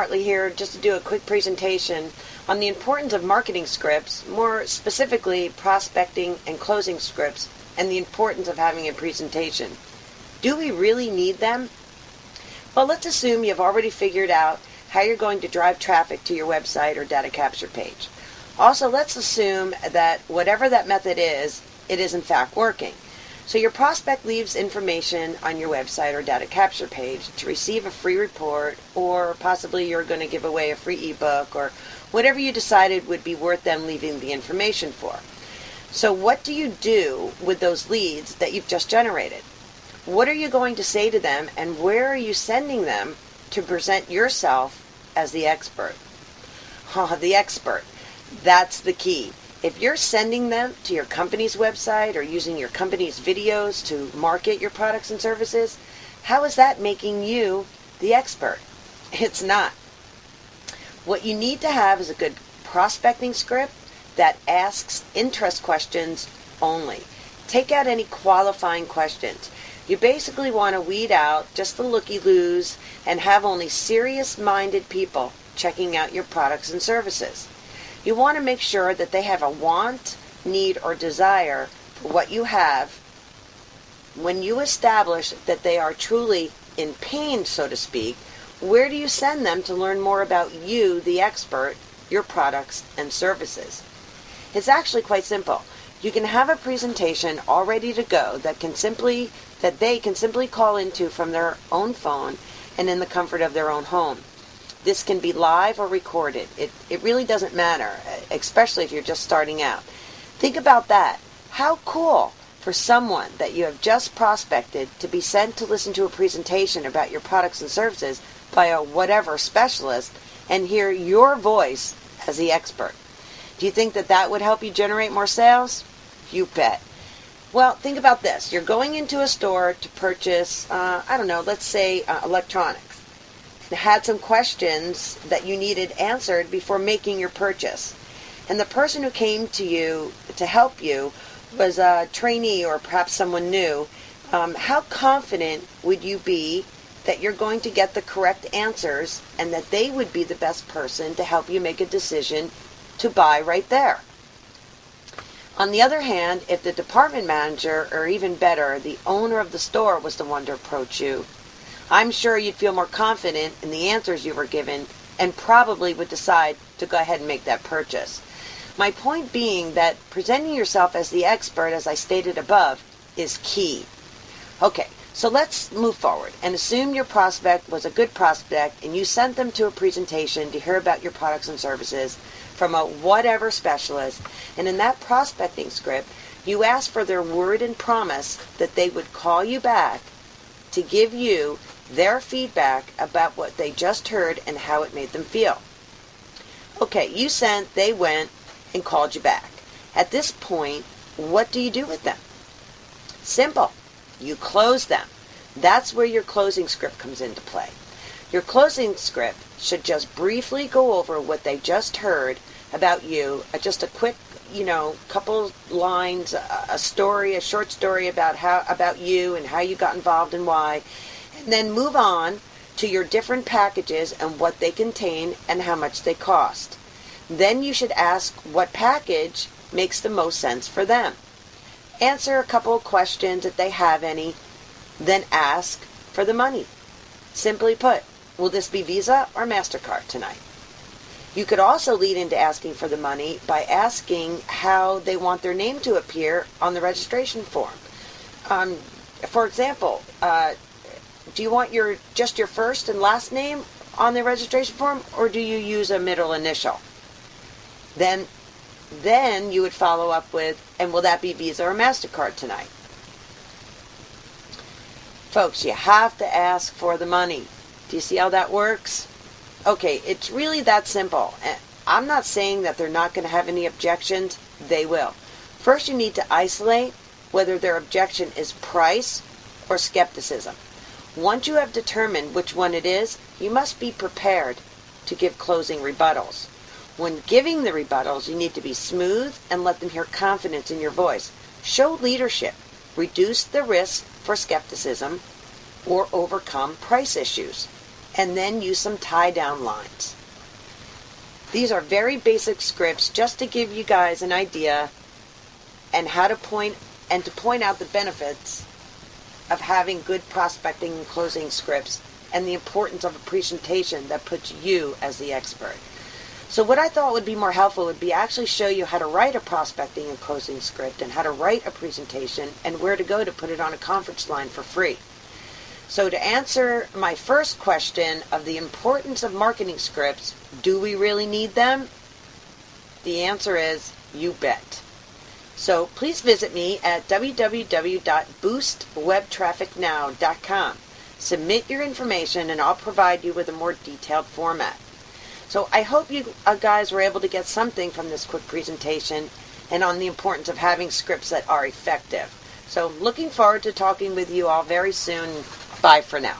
Hartley here just to do a quick presentation on the importance of marketing scripts, more specifically prospecting and closing scripts, and the importance of having a presentation. Do we really need them? Well, let's assume you've already figured out how you're going to drive traffic to your website or data capture page. Also, let's assume that whatever that method is, it is in fact working. So your prospect leaves information on your website or data capture page to receive a free report, or possibly you're going to give away a free ebook, or whatever you decided would be worth them leaving the information for. So what do you do with those leads that you've just generated? What are you going to say to them, and where are you sending them to present yourself as the expert? The expert. That's the key. If you're sending them to your company's website or using your company's videos to market your products and services, how is that making you the expert? It's not. What you need to have is a good prospecting script that asks interest questions only. Take out any qualifying questions. You basically want to weed out just the looky-loos and have only serious-minded people checking out your products and services. You want to make sure that they have a want, need, or desire for what you have. When you establish that they are truly in pain, so to speak, where do you send them to learn more about you, the expert, your products and services? It's actually quite simple. You can have a presentation all ready to go that they can simply call into from their own phone and in the comfort of their own home. This can be live or recorded. It really doesn't matter, especially if you're just starting out. Think about that. How cool for someone that you have just prospected to be sent to listen to a presentation about your products and services by a whatever specialist and hear your voice as the expert. Do you think that that would help you generate more sales? You bet. Well, think about this. You're going into a store to purchase, let's say electronics. Had some questions that you needed answered before making your purchase. And the person who came to you to help you was a trainee or perhaps someone new. How confident would you be that you're going to get the correct answers and that they would be the best person to help you make a decision to buy right there? On the other hand, if the department manager, or even better, the owner of the store was the one to approach you, I'm sure you'd feel more confident in the answers you were given and probably would decide to go ahead and make that purchase. My point being that presenting yourself as the expert, as I stated above, is key. Okay, so let's move forward and assume your prospect was a good prospect and you sent them to a presentation to hear about your products and services from a whatever specialist, and in that prospecting script, you asked for their word and promise that they would call you back to give you their feedback about what they just heard and how it made them feel. Okay, you sent, they went, and called you back. At this point, what do you do with them? Simple. You close them. That's where your closing script comes into play. Your closing script should just briefly go over what they just heard about you, just a quick, couple lines, a short story about you and how you got involved and why, and then move on to your different packages and what they contain and how much they cost. Then you should ask what package makes the most sense for them. Answer a couple of questions if they have any, then ask for the money. Simply put, will this be Visa or MasterCard tonight? You could also lead into asking for the money by asking how they want their name to appear on the registration form. For example, do you want just your first and last name on the registration form, or do you use a middle initial? Then you would follow up with, and will that be Visa or MasterCard tonight? Folks, you have to ask for the money. Do you see how that works? Okay, it's really that simple. I'm not saying that they're not going to have any objections. They will. First, you need to isolate whether their objection is price or skepticism. Once you have determined which one it is, you must be prepared to give closing rebuttals. When giving the rebuttals, you need to be smooth and let them hear confidence in your voice. Show leadership. Reduce the risk for skepticism or overcome price issues. and then use some tie-down lines. These are very basic scripts just to give you guys an idea and how to point out the benefits of having good prospecting and closing scripts and the importance of a presentation that puts you as the expert. So what I thought would be more helpful would be actually show you how to write a prospecting and closing script and how to write a presentation and where to go to put it on a conference line for free. So to answer my first question of the importance of marketing scripts, do we really need them? The answer is, you bet. So please visit me at www.boostwebtrafficnow.com. Submit your information and I'll provide you with a more detailed format. So I hope you guys were able to get something from this quick presentation and on the importance of having scripts that are effective. So looking forward to talking with you all very soon. Bye for now.